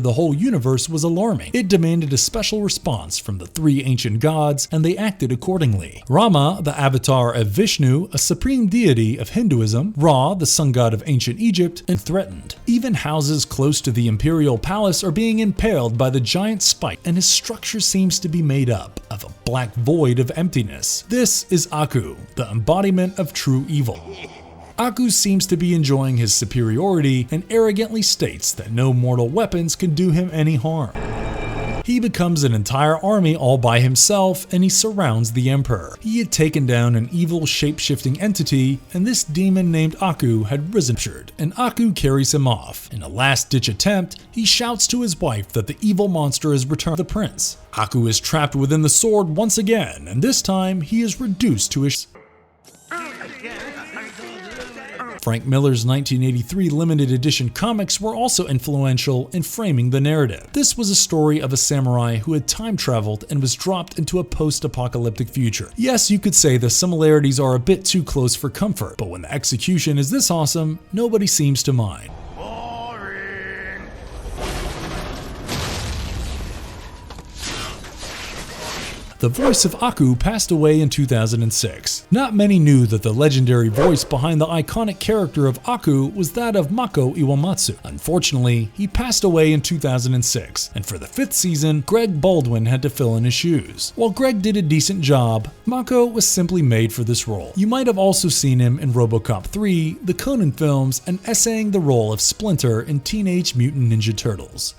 the whole universe was alarming. It demanded a special response from the three ancient gods, and they acted accordingly. Rama, the avatar of Vishnu, a supreme deity of Hinduism, Ra, the sun god of ancient Egypt, and threatened. Even houses close to the imperial palace are being impaled by the giant spike, and his structure seems to be made up of a black void of emptiness. This is Aku, the embodiment of true evil. Aku seems to be enjoying his superiority and arrogantly states that no mortal weapons can do him any harm. He becomes an entire army all by himself, and he surrounds the emperor. He had taken down an evil shape-shifting entity, and this demon named Aku had risen, and Aku carries him off. In a last-ditch attempt, he shouts to his wife that the evil monster has returned the prince. Aku is trapped within the sword once again, and this time he is reduced to his Frank Miller's 1983 limited edition comics were also influential in framing the narrative. This was a story of a samurai who had time traveled and was dropped into a post-apocalyptic future. Yes, you could say the similarities are a bit too close for comfort, but when the execution is this awesome, nobody seems to mind. The voice of Aku passed away in 2006. Not many knew that the legendary voice behind the iconic character of Aku was that of Mako Iwamatsu. Unfortunately, he passed away in 2006, and for the 5th season, Greg Baldwin had to fill in his shoes. While Greg did a decent job, Mako was simply made for this role. You might have also seen him in RoboCop 3, the Conan films, and essaying the role of Splinter in Teenage Mutant Ninja Turtles.